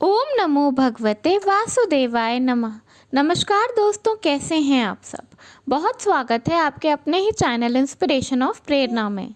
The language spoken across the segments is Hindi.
ओम नमो भगवते वासुदेवाय नमः। नमस्कार दोस्तों, कैसे हैं आप सब। बहुत स्वागत है आपके अपने ही चैनल इंस्पिरेशन ऑफ प्रेरणा में।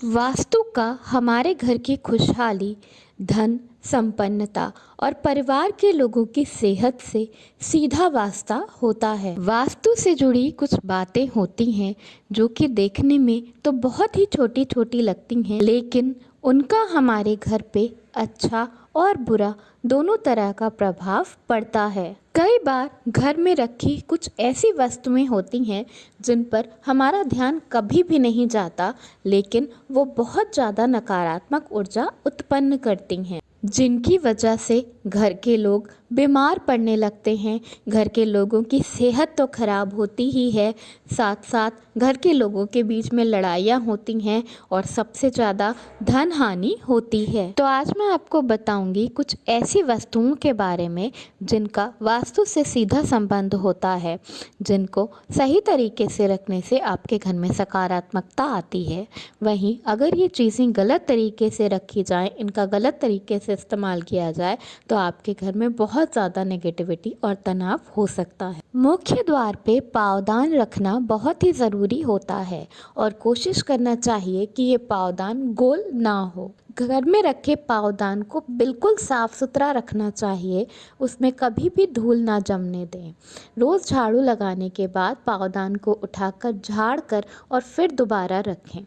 वास्तु का हमारे घर की खुशहाली, धन, संपन्नता और परिवार के लोगों की सेहत से सीधा वास्ता होता है। वास्तु से जुड़ी कुछ बातें होती हैं जो कि देखने में तो बहुत ही छोटी छोटी लगती हैं, लेकिन उनका हमारे घर पे अच्छा और बुरा दोनों तरह का प्रभाव पड़ता है। कई बार घर में रखी कुछ ऐसी वस्तुएं होती हैं जिन पर हमारा ध्यान कभी भी नहीं जाता, लेकिन वो बहुत ज़्यादा नकारात्मक ऊर्जा उत्पन्न करती हैं, जिनकी वजह से घर के लोग बीमार पड़ने लगते हैं। घर के लोगों की सेहत तो खराब होती ही है, साथ साथ घर के लोगों के बीच में लड़ाइयाँ होती हैं और सबसे ज़्यादा धन हानि होती है। तो आज मैं आपको बताऊंगी कुछ ऐसी वस्तुओं के बारे में जिनका वास्तु से सीधा संबंध होता है, जिनको सही तरीके से रखने से आपके घर में सकारात्मकता आती है। वहीं अगर ये चीज़ें गलत तरीके से रखी जाएं, इनका गलत तरीके से इस्तेमाल किया जाए तो आपके घर में बहुत ज़्यादा नेगेटिविटी और तनाव हो सकता है। मुख्य द्वार पे पावदान रखना बहुत ही ज़रूरी होता है और कोशिश करना चाहिए कि ये पावदान गोल ना हो। घर में रखे पावदान को बिल्कुल साफ सुथरा रखना चाहिए, उसमें कभी भी धूल ना जमने दें। रोज़ झाड़ू लगाने के बाद पावदान को उठाकर झाड़ कर और फिर दोबारा रखें।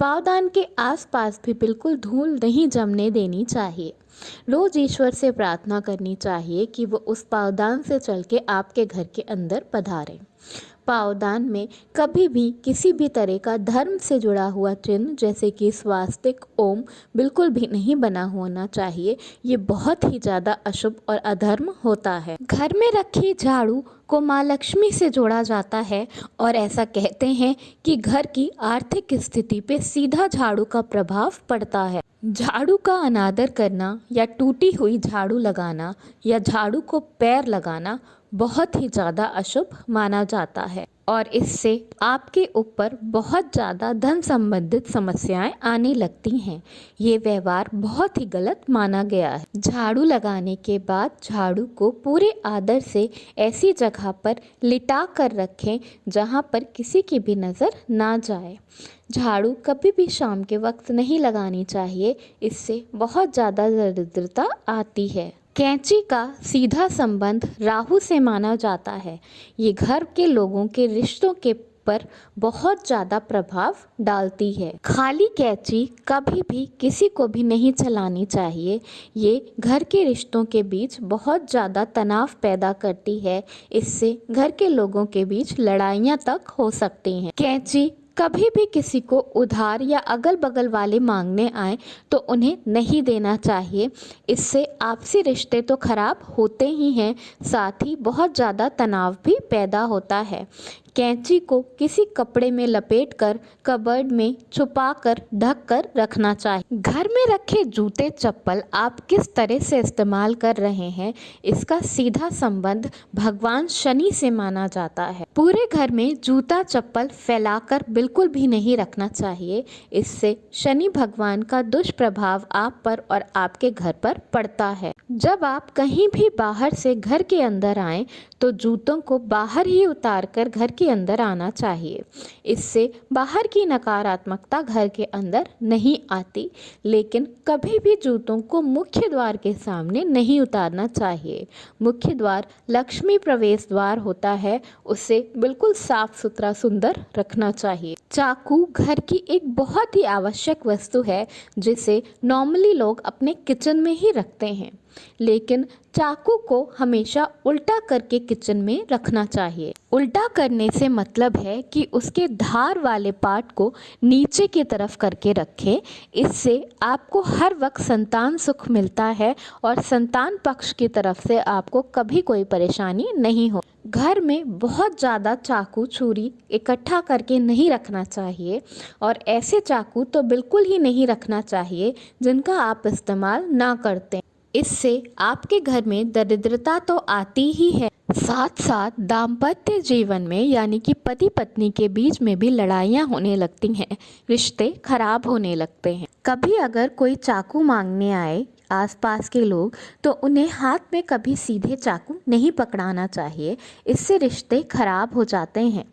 पावदान के आसपास भी बिल्कुल धूल नहीं जमने देनी चाहिए। रोज़ ईश्वर से प्रार्थना करनी चाहिए कि वो उस पावदान से चल के आपके घर के अंदर पधारें। पावदान में कभी भी किसी भी तरह का धर्म से जुड़ा हुआ चिन्ह जैसे कि स्वास्तिक, ओम बिल्कुल भी नहीं बना होना चाहिए। ये बहुत ही ज़्यादा अशुभ और अधर्म होता है। घर में रखी झाड़ू को माँ लक्ष्मी से जोड़ा जाता है और ऐसा कहते हैं कि घर की आर्थिक स्थिति पे सीधा झाड़ू का प्रभाव पड़ता है। झाड़ू का अनादर करना या टूटी हुई झाड़ू लगाना या झाड़ू को पैर लगाना बहुत ही ज़्यादा अशुभ माना जाता है और इससे आपके ऊपर बहुत ज़्यादा धन संबंधित समस्याएं आने लगती हैं। ये व्यवहार बहुत ही गलत माना गया है। झाड़ू लगाने के बाद झाड़ू को पूरे आदर से ऐसी जगह पर लिटा कर रखें जहां पर किसी की भी नज़र ना जाए। झाड़ू कभी भी शाम के वक्त नहीं लगानी चाहिए, इससे बहुत ज़्यादा दरिद्रता आती है। कैंची का सीधा संबंध राहु से माना जाता है। ये घर के लोगों के रिश्तों के पर बहुत ज़्यादा प्रभाव डालती है। खाली कैंची कभी भी किसी को भी नहीं चलानी चाहिए। ये घर के रिश्तों के बीच बहुत ज़्यादा तनाव पैदा करती है। इससे घर के लोगों के बीच लड़ाइयाँ तक हो सकती हैं। कैंची कभी भी किसी को उधार या अगल बगल वाले मांगने आए तो उन्हें नहीं देना चाहिए। इससे आपसी रिश्ते तो खराब होते ही हैं, साथ ही बहुत ज़्यादा तनाव भी पैदा होता है। कैंची को किसी कपड़े में लपेटकर कबर्ड में छुपाकर ढक कर रखना चाहिए। घर में रखे जूते चप्पल आप किस तरह से इस्तेमाल कर रहे हैं, इसका सीधा संबंध भगवान शनि से माना जाता है। पूरे घर में जूता चप्पल फैलाकर बिल्कुल भी नहीं रखना चाहिए। इससे शनि भगवान का दुष्प्रभाव आप पर और आपके घर पर पड़ता है। जब आप कहीं भी बाहर से घर के अंदर आएं तो जूतों को बाहर ही उतार कर घर के अंदर आना चाहिए। इससे बाहर की नकारात्मकता घर के अंदर नहीं आती, लेकिन कभी भी जूतों को मुख्य द्वार के सामने नहीं उतारना चाहिए। मुख्य द्वार लक्ष्मी प्रवेश द्वार होता है, उसे बिल्कुल साफ सुथरा सुंदर रखना चाहिए। चाकू घर की एक बहुत ही आवश्यक वस्तु है जिसे नॉर्मली लोग अपने किचन में ही रखते हैं, लेकिन चाकू को हमेशा उल्टा करके किचन में रखना चाहिए। उल्टा करने से मतलब है कि उसके धार वाले पार्ट को नीचे की तरफ करके रखें। इससे आपको हर वक्त संतान सुख मिलता है और संतान पक्ष की तरफ से आपको कभी कोई परेशानी नहीं हो। घर में बहुत ज़्यादा चाकू छुरी इकट्ठा करके नहीं रखना चाहिए और ऐसे चाकू तो बिल्कुल ही नहीं रखना चाहिए जिनका आप इस्तेमाल ना करते। इससे आपके घर में दरिद्रता तो आती ही है, साथ साथ दाम्पत्य जीवन में यानी कि पति पत्नी के बीच में भी लड़ाइयाँ होने लगती हैं, रिश्ते खराब होने लगते हैं। कभी अगर कोई चाकू मांगने आए आसपास के लोग, तो उन्हें हाथ में कभी सीधे चाकू नहीं पकड़ाना चाहिए, इससे रिश्ते खराब हो जाते हैं।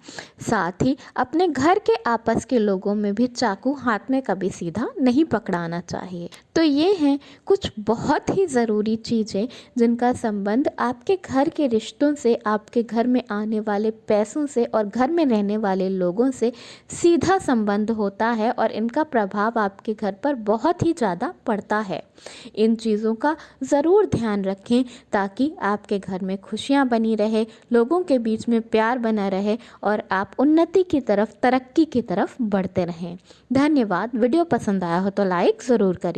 साथ ही अपने घर के आपस के लोगों में भी चाकू हाथ में कभी सीधा नहीं पकड़ाना चाहिए। तो ये हैं कुछ बहुत ही ज़रूरी चीज़ें जिनका संबंध आपके घर के रिश्तों से, आपके घर में आने वाले पैसों से और घर में रहने वाले लोगों से सीधा संबंध होता है, और इनका प्रभाव आपके घर पर बहुत ही ज़्यादा पड़ता है। इन चीज़ों का ज़रूर ध्यान रखें ताकि आपके घर में खुशियाँ बनी रहे, लोगों के बीच में प्यार बना रहे और आप उन्नति की तरफ, तरक्की की तरफ बढ़ते रहें। धन्यवाद। वीडियो पसंद आया हो तो लाइक ज़रूर करिए।